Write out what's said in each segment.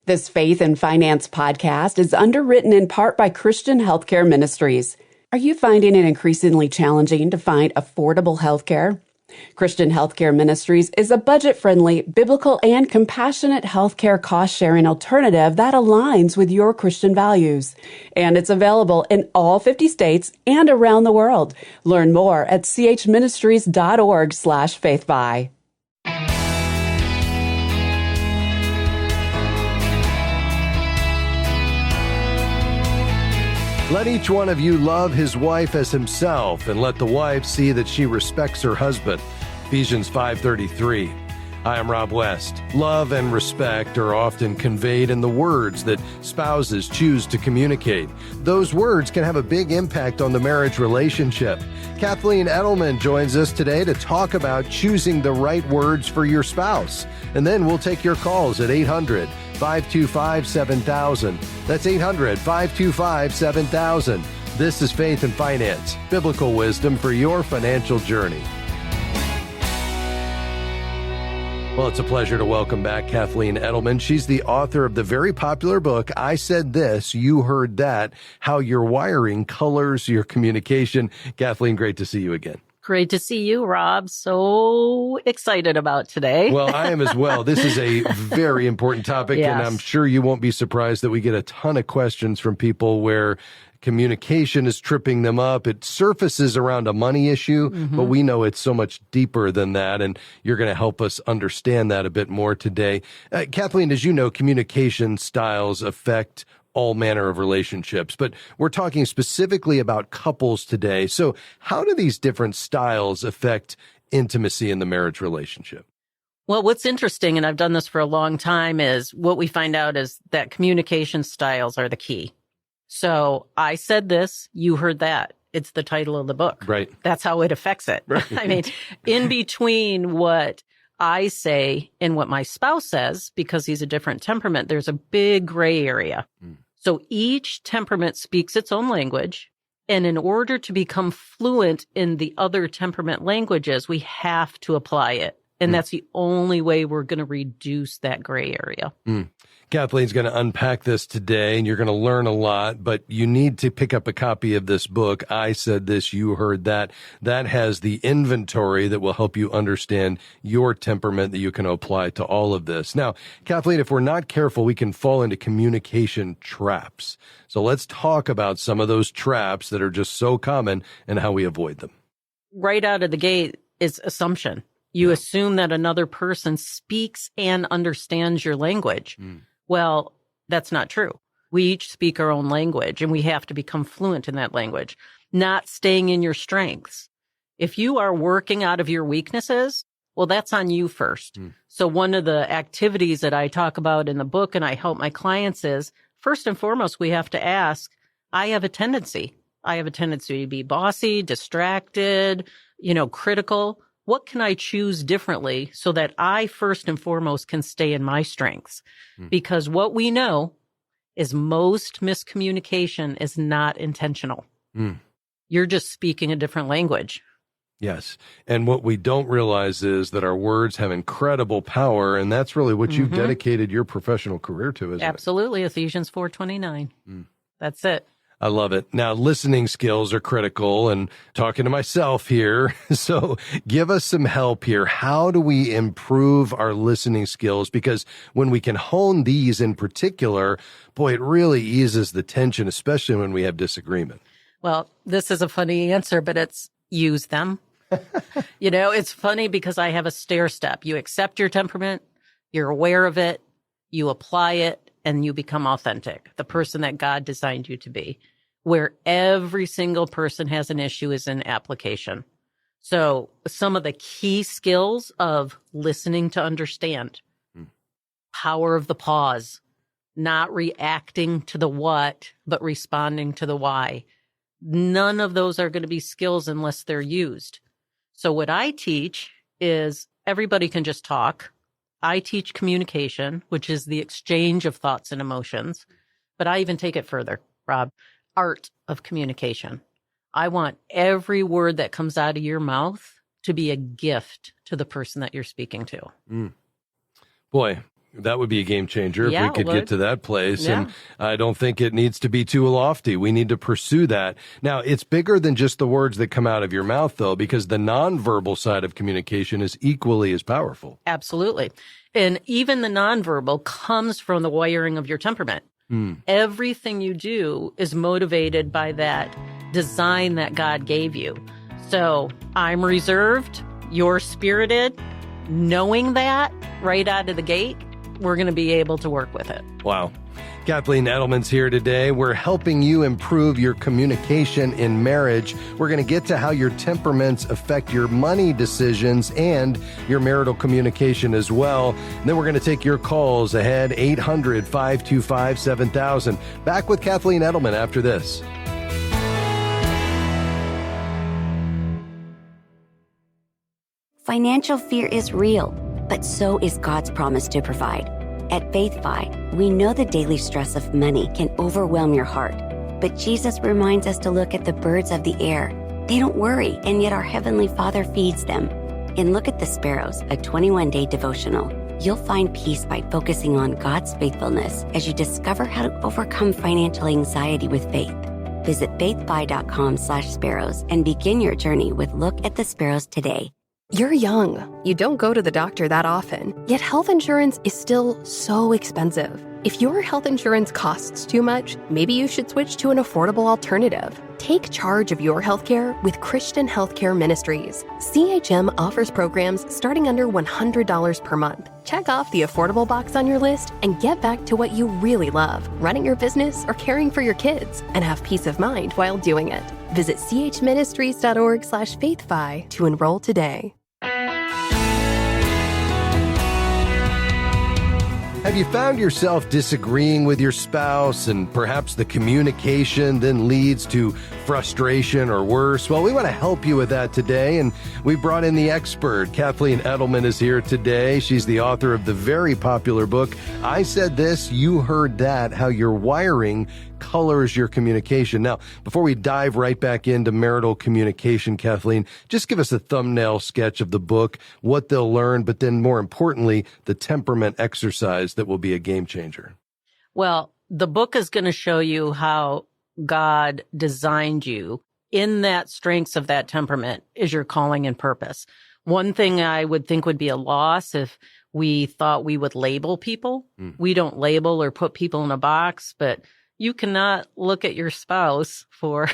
This Faith and Finance podcast is underwritten in part by Christian Healthcare Ministries. Are you finding it increasingly challenging to find affordable healthcare? Christian Healthcare Ministries is a budget-friendly, biblical, and compassionate healthcare cost-sharing alternative that aligns with your Christian values. And it's available in all 50 states and around the world. Learn more at chministries.org/faithby. Let each one of you love his wife as himself, and let the wife see that she respects her husband. Ephesians 5:33. I am Rob West. Love and respect are often conveyed in the words that spouses choose to communicate. Those words can have a big impact on the marriage relationship. Kathleen Edelman joins us today to talk about choosing the right words for your spouse. And then we'll take your calls at 800-525-7000. That's 800-525-7000. This is Faith and Finance, biblical wisdom for your financial journey. Well, it's a pleasure to welcome back Kathleen Edelman. She's the author of the very popular book, I Said This, You Heard That, How Your Wiring Colors Your Communication. Kathleen, great to see you again. Great to see you, Rob. So excited about today. Well, I am as well. This is a very important topic, Yes. and I'm sure you won't be surprised that we get a ton of questions from people where communication is tripping them up. It surfaces around a money issue, but we know it's so much deeper than that, and you're going to help us understand that a bit more today. Kathleen, as you know, communication styles affect all manner of relationships, but we're talking specifically about couples today. So how do these different styles affect intimacy in the marriage relationship? Well, what's interesting, and I've done this for a long time, is what we find out is that communication styles are the key. So I said this, you heard that. It's the title of the book. Right. That's how it affects it. Right. I mean, in between what I say and what my spouse says, because he's a different temperament, there's a big gray area. So each temperament speaks its own language. And in order to become fluent in the other temperament languages, we have to apply it. And that's the only way we're going to reduce that gray area. Kathleen's going to unpack this today, and you're going to learn a lot, but you need to pick up a copy of this book, I Said This, You Heard That. That has the inventory that will help you understand your temperament that you can apply to all of this. Now, Kathleen, if we're not careful, we can fall into communication traps. So let's talk about some of those traps that are just so common and how we avoid them. Right out of the gate is assumption. You assume that another person speaks and understands your language. Well, that's not true. We each speak our own language, and we have to become fluent in that language, not staying in your strengths. If you are working out of your weaknesses, well, that's on you first. So one of the activities that I talk about in the book and I help my clients is, first and foremost, we have to ask, I have a tendency to be bossy, distracted, critical. What can I choose differently so that I first and foremost can stay in my strengths? Because what we know is most miscommunication is not intentional. You're just speaking a different language. Yes. And what we don't realize is that our words have incredible power, and that's really what you've dedicated your professional career to, isn't it? Absolutely. Ephesians 4:29. That's it. I love it. Now, listening skills are critical, and talking to myself here. So give us some help here. How do we improve our listening skills? Because when we can hone these in particular, boy, it really eases the tension, especially when we have disagreement. Well, this is a funny answer, but it's use them. It's funny because I have a stair step. You accept your temperament, you're aware of it, you apply it, and you become authentic, the person that God designed you to be. Where every single person has an issue is in application. So some of the key skills of listening to understand, power of the pause, not reacting to the what, but responding to the why. None of those are going to be skills unless they're used. So what I teach is everybody can just talk. I teach communication, which is the exchange of thoughts and emotions, but I even take it further, Rob. Art of communication. I want every word that comes out of your mouth to be a gift to the person that you're speaking to. Boy, That would be a game changer if Yeah, we could it get would. to that place. Yeah. And I don't think it needs to be too lofty. We need to pursue that. Now, it's bigger than just the words that come out of your mouth, though, because the nonverbal side of communication is equally as powerful. Absolutely. And even the nonverbal comes from the wiring of your temperament. Everything you do is motivated by that design that God gave you. So I'm reserved, you're spirited. Knowing that right out of the gate, we're going to be able to work with it. Wow. Kathleen Edelman's here today. We're helping you improve your communication in marriage. We're going to get to how your temperaments affect your money decisions and your marital communication as well. And then we're going to take your calls ahead, 800-525-7000. Back with Kathleen Edelman after this. Financial fear is real, but so is God's promise to provide. At FaithFi, we know the daily stress of money can overwhelm your heart, but Jesus reminds us to look at the birds of the air. They don't worry, and yet our Heavenly Father feeds them. In Look at the Sparrows, a 21-day devotional, you'll find peace by focusing on God's faithfulness as you discover how to overcome financial anxiety with faith. Visit faithfi.com/sparrows and begin your journey with Look at the Sparrows today. You're young. You don't go to the doctor that often. Yet health insurance is still so expensive. If your health insurance costs too much, maybe you should switch to an affordable alternative. Take charge of your healthcare with Christian Healthcare Ministries. CHM offers programs starting under $100 per month. Check off the affordable box on your list and get back to what you really love, running your business or caring for your kids, and have peace of mind while doing it. Visit chministries.org/faithfi to enroll today. Have you found yourself disagreeing with your spouse and perhaps the communication then leads to frustration or worse? Well, we want to help you with that today, and we brought in the expert. Kathleen Edelman is here today. She's the author of the very popular book, I Said This, You Heard That, How Your Wiring Colors Your Communication. Now, before we dive right back into marital communication, Kathleen, just give us a thumbnail sketch of the book, what they'll learn, but then more importantly, the temperament exercise that will be a game changer. Well, the book is going to show you how God designed you in that strengths of that temperament is your calling and purpose. One thing I would think would be a loss if we thought we would label people. We don't label or put people in a box, but you cannot look at your spouse for,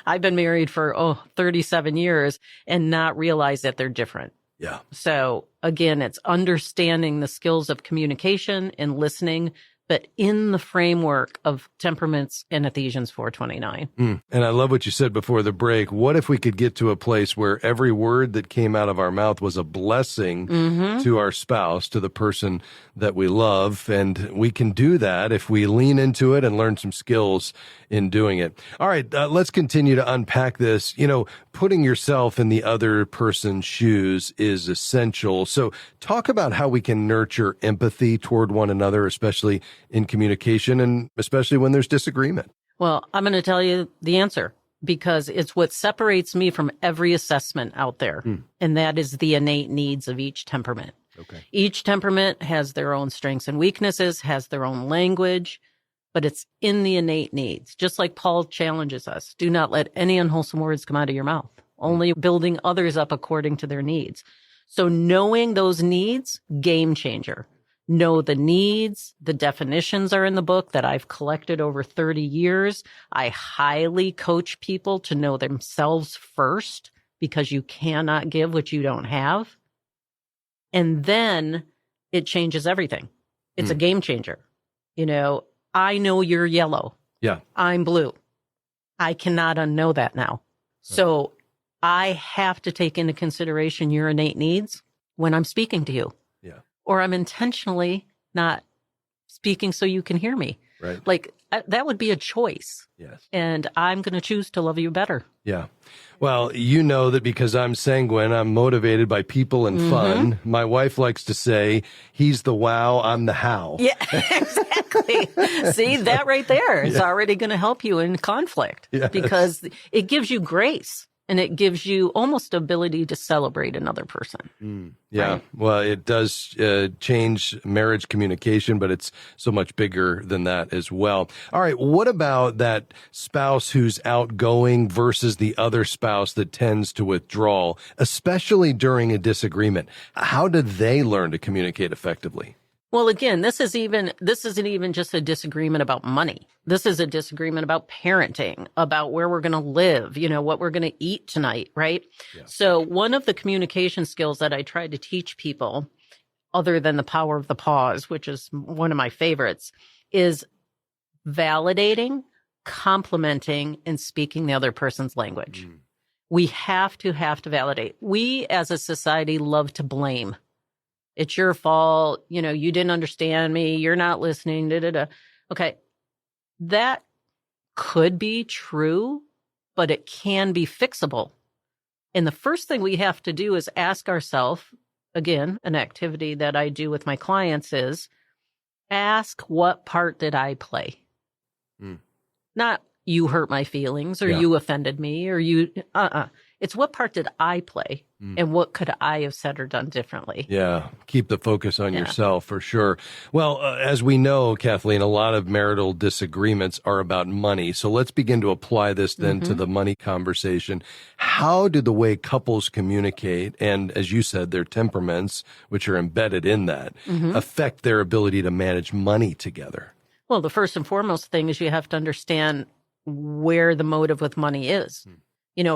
I've been married for 37 years and not realize that they're different. Yeah. So again, it's understanding the skills of communication and listening, but in the framework of temperaments in Ephesians 4:29. And I love what you said before the break. What if we could get to a place where every word that came out of our mouth was a blessing to our spouse, to the person that we love? And we can do that if we lean into it and learn some skills in doing it. All right, let's continue to unpack this. You know, putting yourself in the other person's shoes is essential. So talk about how we can nurture empathy toward one another, especially in communication and especially when there's disagreement. Well, I'm going to tell you the answer because it's what separates me from every assessment out there. And that is the innate needs of each temperament. Okay. Each temperament has their own strengths and weaknesses, has their own language, but it's in the innate needs. Just like Paul challenges us, do not let any unwholesome words come out of your mouth, only building others up according to their needs. So knowing those needs, game changer. Know the needs. The definitions are in the book that I've collected over 30 years. I highly coach people to know themselves first because you cannot give what you don't have. And then it changes everything. It's a game changer. You know, I know you're yellow. Yeah. I'm blue. I cannot unknow that now. So I have to take into consideration your innate needs when I'm speaking to you. Yeah. Or I'm intentionally not speaking so you can hear me. Right. Like that would be a choice. Yes. And I'm going to choose to love you better. Yeah. Well, you know that because I'm sanguine, I'm motivated by people and fun. My wife likes to say, he's the wow, I'm the how. Yeah, exactly. See, that right there is already going to help you in conflict because it gives you grace. And it gives you almost ability to celebrate another person. Yeah. Right? Well, it does change marriage communication, but it's so much bigger than that as well. All right. What about that spouse who's outgoing versus the other spouse that tends to withdraw, especially during a disagreement? How do they learn to communicate effectively? Well, again, this isn't even just a disagreement about money. This is a disagreement about parenting, about where we're going to live, what we're going to eat tonight, right? Yeah. So one of the communication skills that I try to teach people, other than the power of the pause, which is one of my favorites, is validating, complimenting, and speaking the other person's language. We have to validate. We as a society love to blame. It's your fault. You didn't understand me. You're not listening. Okay. That could be true, but it can be fixable. And the first thing we have to do is ask ourselves, again, an activity that I do with my clients is ask, what part did I play? Not you hurt my feelings or you offended me or you, It's what part did I play and what could I have said or done differently? Yeah. Keep the focus on yourself for sure. Well, as we know, Kathleen, a lot of marital disagreements are about money. So let's begin to apply this then to the money conversation. How do the way couples communicate and, as you said, their temperaments, which are embedded in that, affect their ability to manage money together? Well, the first and foremost thing is you have to understand where the motive with money is.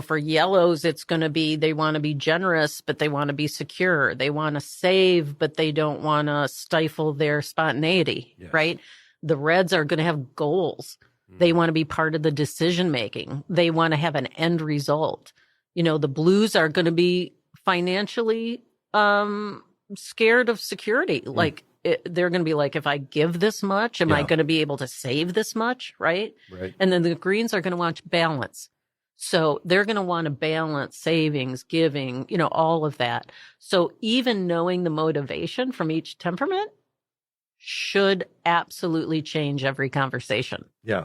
For yellows, it's going to be they want to be generous, but they want to be secure. They want to save, but they don't want to stifle their spontaneity, right? The reds are going to have goals. They want to be part of the decision making. They want to have an end result. The blues are going to be financially scared of security. They're going to be like, if I give this much, am I going to be able to save this much, right? And then the greens are going to want balance. So they're going to want to balance savings, giving, all of that. So even knowing the motivation from each temperament should absolutely change every conversation. Yeah.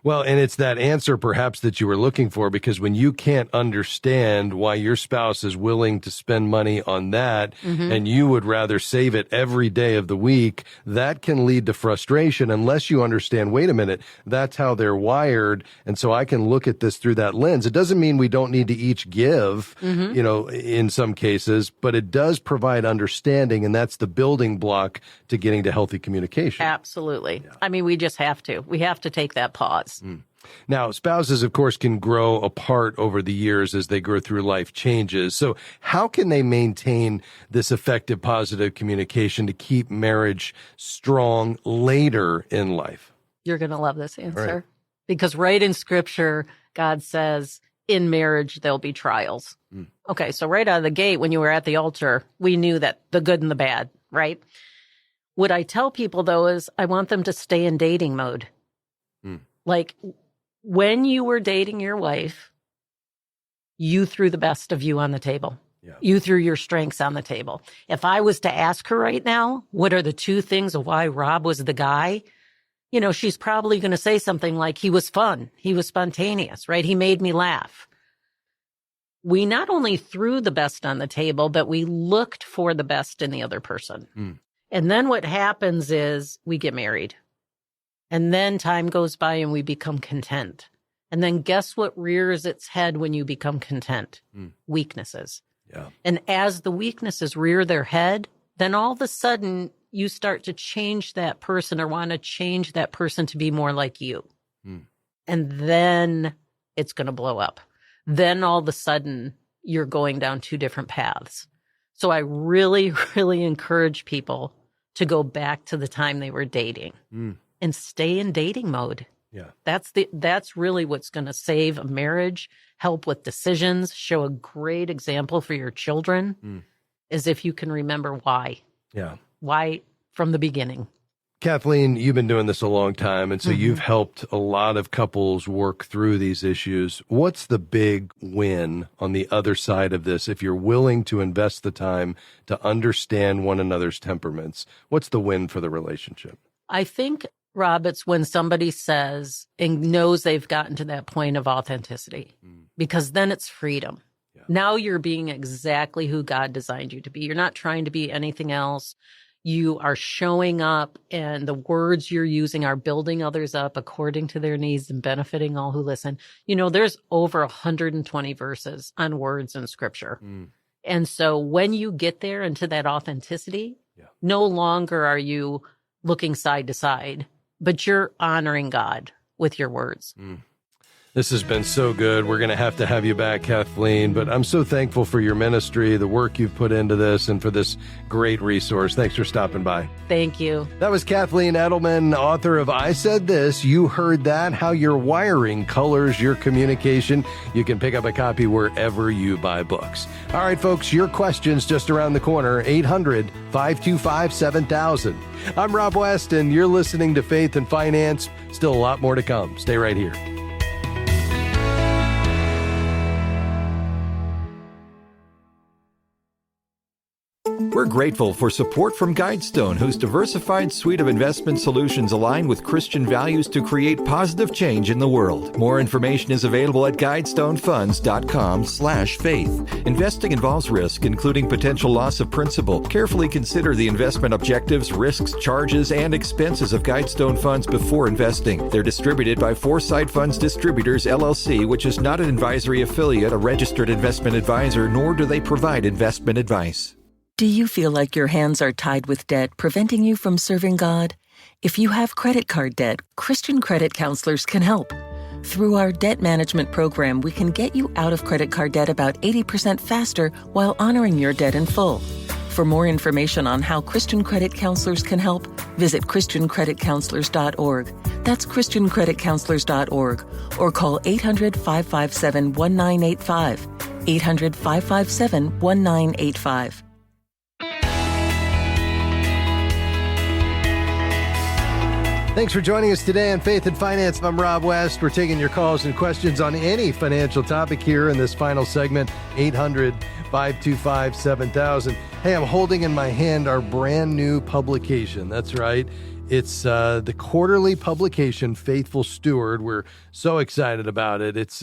Well, and it's that answer perhaps that you were looking for, because when you can't understand why your spouse is willing to spend money on that and you would rather save it every day of the week, that can lead to frustration unless you understand, wait a minute, that's how they're wired. And so I can look at this through that lens. It doesn't mean we don't need to each give, in some cases, but it does provide understanding. And that's the building block to getting to healthy communication. Absolutely. Yeah. I mean, we just have to. We have to take that pause. Now, spouses, of course, can grow apart over the years as they go through life changes. So how can they maintain this effective, positive communication to keep marriage strong later in life? You're going to love this answer. Because right in Scripture, God says, in marriage, there'll be trials. Okay, so right out of the gate, when you were at the altar, we knew that the good and the bad, right? What I tell people, though, is I want them to stay in dating mode. Like, when you were dating your wife, you threw the best of you on the table. You threw your strengths on the table. If I was to ask her right now, what are the two things of why Rob was the guy? She's probably going to say something like, he was fun. He was spontaneous, right? He made me laugh. We not only threw the best on the table, but we looked for the best in the other person. And then what happens is we get married. And then time goes by and we become content. And then guess what rears its head when you become content? Weaknesses. And as the weaknesses rear their head, then all of a sudden you start to change that person or want to change that person to be more like you. And then it's going to blow up. Then all of a sudden you're going down two different paths. So I really, really encourage people to go back to the time they were dating and stay in dating mode. That's really what's going to save a marriage, help with decisions, show a great example for your children, is if you can remember why. Why from the beginning. Kathleen, you've been doing this a long time, and so you've helped a lot of couples work through these issues. What's the big win on the other side of this if you're willing to invest the time to understand one another's temperaments? What's the win for the relationship? I think, Rob, it's when somebody says and knows they've gotten to that point of authenticity. because then it's freedom. Yeah. Now you're being exactly who God designed you to be. You're not trying to be anything else. You are showing up, and the words you're using are building others up according to their needs and benefiting all who listen. You know, there's over 120 verses on words in Scripture. And so when you get there into that authenticity, no longer are you looking side to side, but you're honoring God with your words. This has been so good. We're going to have you back, Kathleen, but I'm so thankful for your ministry, the work you've put into this, and for this great resource. Thanks for stopping by. Thank you. That was Kathleen Edelman, author of I Said This, You Heard That, How Your Wiring Colors Your Communication. You can pick up a copy wherever you buy books. All right, folks, your questions just around the corner, 800-525-7000. I'm Rob West, and you're listening to Faith and Finance. Still a lot more to come. Stay right here. We're grateful for support from Guidestone, whose diversified suite of investment solutions align with Christian values to create positive change in the world. More information is available at guidestonefunds.com/faith. Investing involves risk, including potential loss of principal. Carefully consider the investment objectives, risks, charges, and expenses of Guidestone Funds before investing. They're distributed by Foresight Funds Distributors, LLC, which is not an advisory affiliate, a registered investment advisor, nor do they provide investment advice. Do you feel like your hands are tied with debt, preventing you from serving God? If you have credit card debt, Christian credit counselors can help. Through our debt management program, we can get you out of credit card debt about 80% faster while honoring your debt in full. For more information on how Christian credit counselors can help, visit ChristianCreditCounselors.org. That's ChristianCreditCounselors.org, or call 800-557-1985. 800-557-1985. Thanks for joining us today on Faith and Finance. I'm Rob West. We're taking your calls and questions on any financial topic here in this final segment, 800-525-7000. Hey, I'm holding in my hand our brand new publication. That's right. It's the quarterly publication, Faithful Steward. We're so excited about it. It's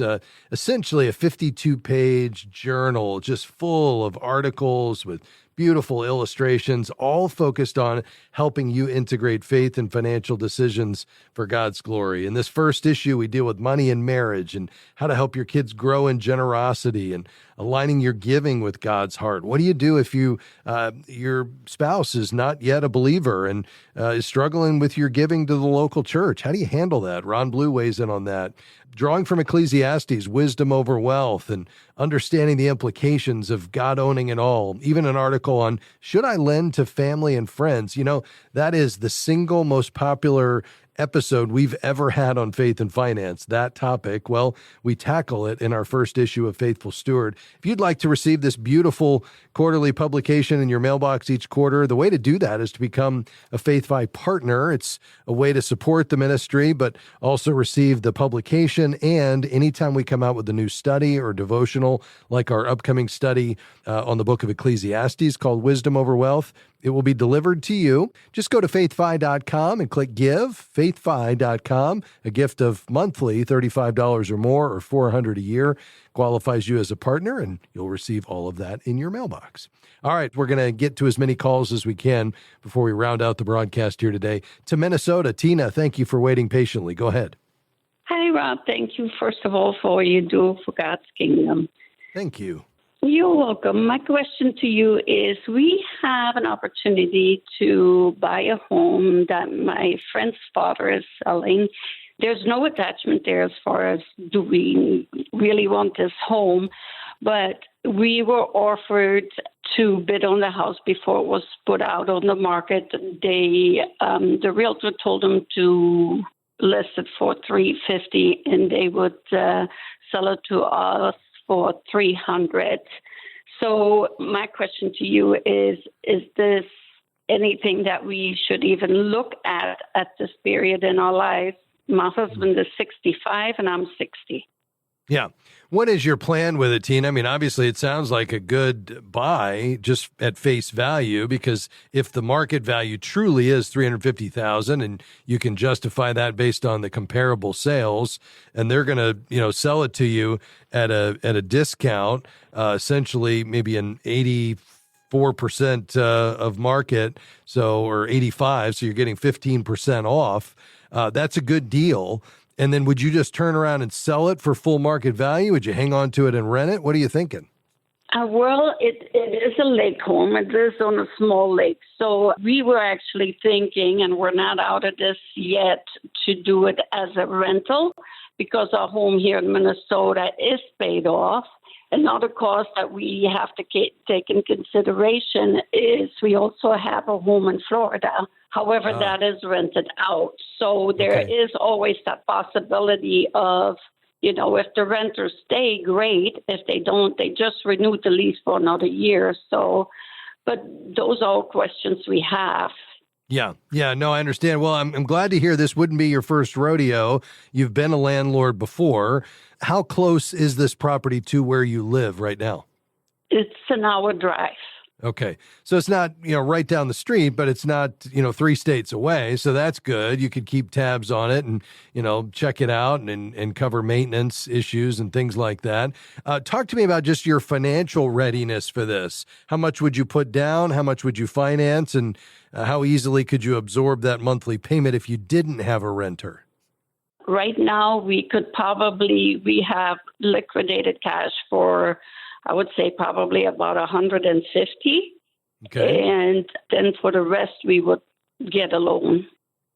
essentially a 52-page journal, just full of articles with beautiful illustrations, all focused on helping you integrate faith and financial decisions for God's glory. In this first issue, we deal with money and marriage and how to help your kids grow in generosity and aligning your giving with God's heart. What do you do if your spouse is not yet a believer and is struggling with your giving to the local church? How do you handle that? Ron Blue weighs in on that. Drawing from Ecclesiastes, wisdom over wealth, and understanding the implications of God owning it all. Even an article on, should I lend to family and friends? You know, that is the single most popular episode we've ever had on faith and finance. That topic, well, we tackle it in our first issue of Faithful Steward. If you'd like to receive this beautiful quarterly publication in your mailbox each quarter, the way to do that is to become a FaithFi partner. It's a way to support the ministry, but also receive the publication. And anytime we come out with a new study or devotional, like our upcoming study on the book of Ecclesiastes called Wisdom Over Wealth, it will be delivered to you. Just go to faithfi.com and click Give, faithfi.com. A gift of monthly $35 or more or $400 a year qualifies you as a partner, and you'll receive all of that in your mailbox. All right, we're going to get to as many calls as we can before we round out the broadcast here today. To Minnesota, Tina, thank you for waiting patiently. Go ahead. Hi, Rob. Thank you, first of all, for what you do for God's kingdom. Thank you. You're welcome. My question to you is, we have an opportunity to buy a home that my friend's father is selling. There's no attachment there as far as do we really want this home, but we were offered to bid on the house before it was put out on the market. The realtor told them to list it for $350, and they would sell it to us for $300. So my question to you is this anything that we should even look at this period in our lives? My husband is 65 and I'm 60. Yeah. What is your plan with it, Tina? I mean, obviously, it sounds like a good buy just at face value, because if the market value truly is $350,000 and you can justify that based on the comparable sales, and they're going to, sell it to you at a discount, essentially maybe an 84% of market, or 85, so you're getting 15% off. That's a good deal. And then would you just turn around and sell it for full market value? Would you hang on to it and rent it? What are you thinking? Well, it is a lake home. It is on a small lake. So we were actually thinking, and we're not out of this yet, to do it as a rental, because our home here in Minnesota is paid off. Another cost that we have to take in consideration is we also have a home in Florida. However, that is rented out. So there is always that possibility of, if the renters stay, great. If they don't, they just renew the lease for another year. So, but those are all questions we have. Yeah. No, I understand. Well, I'm glad to hear this wouldn't be your first rodeo. You've been a landlord before. How close is this property to where you live right now? It's an hour drive. Okay. So it's not, right down the street, but it's not, 3 states away. So that's good. You could keep tabs on it and, check it out and cover maintenance issues and things like that. Talk to me about just your financial readiness for this. How much would you put down? How much would you finance? And how easily could you absorb that monthly payment if you didn't have a renter? Right now, we have liquidated cash for, I would say, probably about 150. Okay. And then for the rest, we would get a loan.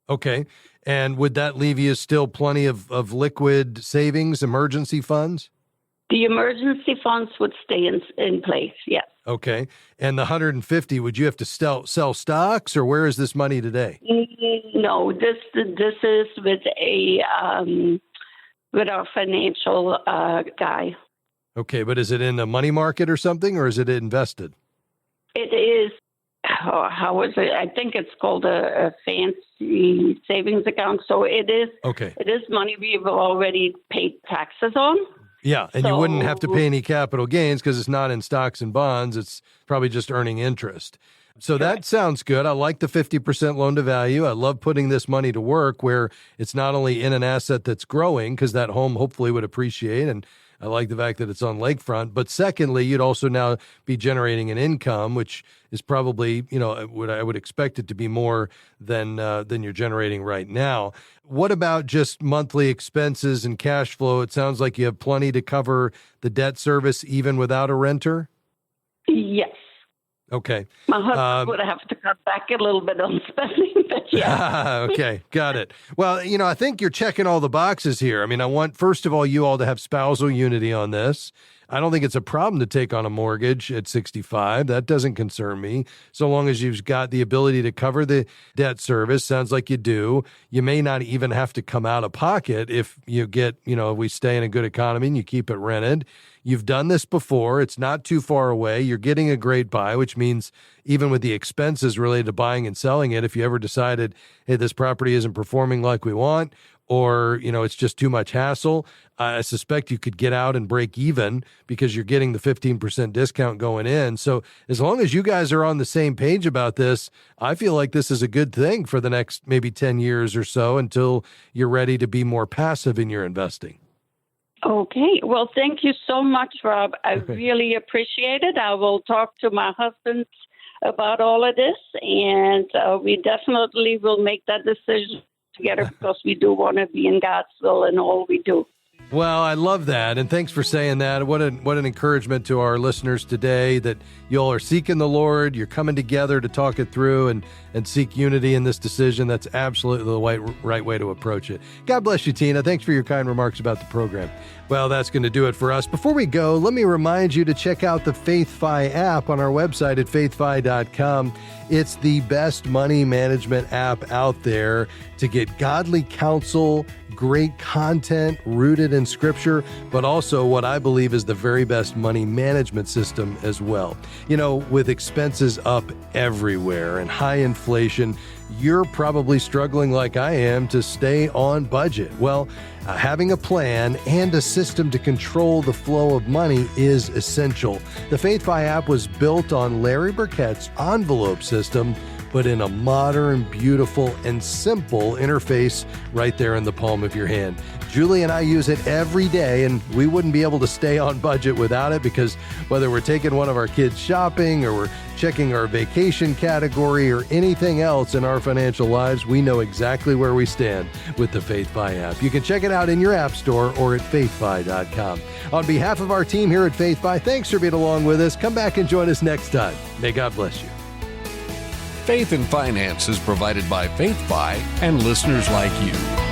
Okay. And would that leave you still plenty of liquid savings, emergency funds? The emergency funds would stay in place, yes. Okay. And the 150, would you have to sell stocks, or where is this money today? No, this is with our financial guy. Okay, but is it in a money market or something, or is it invested? It is. How is it? I think it's called a fancy savings account. So it is. Okay. It is money we've already paid taxes on. Yeah, and you wouldn't have to pay any capital gains because it's not in stocks and bonds. It's probably just earning interest. So that sounds good. I like the 50% loan to value. I love putting this money to work where it's not only in an asset that's growing, because that home hopefully would appreciate, and I like the fact that it's on lakefront. But secondly, you'd also now be generating an income, which is probably, what I would expect it to be more than you're generating right now. What about just monthly expenses and cash flow? It sounds like you have plenty to cover the debt service even without a renter? Yes. Okay. My husband would have to cut back a little bit on spending, but yeah. Okay, got it. Well, I think you're checking all the boxes here. I mean, I want, first of all, you all to have spousal unity on this. I don't think it's a problem to take on a mortgage at 65. That doesn't concern me. So long as you've got the ability to cover the debt service, sounds like you do. You may not even have to come out of pocket if you get, if we stay in a good economy and you keep it rented. You've done this before. It's not too far away. You're getting a great buy, which means even with the expenses related to buying and selling it, if you ever decided, hey, this property isn't performing like we want, or, it's just too much hassle, I suspect you could get out and break even because you're getting the 15% discount going in. So as long as you guys are on the same page about this, I feel like this is a good thing for the next maybe 10 years or so until you're ready to be more passive in your investing. Okay. Well, thank you so much, Rob. I really appreciate it. I will talk to my husband about all of this, and we definitely will make that decision together because we do want to be in God's will in all we do. Well, I love that, and thanks for saying that. What an encouragement to our listeners today that y'all are seeking the Lord, you're coming together to talk it through and seek unity in this decision. That's absolutely the right way to approach it. God bless you, Tina. Thanks for your kind remarks about the program. Well, that's going to do it for us. Before we go, let me remind you to check out the FaithFi app on our website at faithfi.com. It's the best money management app out there to get godly counsel, great content rooted in in Scripture, but also what I believe is the very best money management system as well. You know, with expenses up everywhere and high inflation, you're probably struggling like I am to stay on budget. Well, having a plan and a system to control the flow of money is essential. The FaithFi app was built on Larry Burkett's envelope system, but in a modern, beautiful, and simple interface right there in the palm of your hand. Julie and I use it every day, and we wouldn't be able to stay on budget without it, because whether we're taking one of our kids shopping or we're checking our vacation category or anything else in our financial lives, we know exactly where we stand with the FaithFi app. You can check it out in your app store or at faithfi.com. On behalf of our team here at FaithFi, thanks for being along with us. Come back and join us next time. May God bless you. Faith and Finance is provided by FaithFi and listeners like you.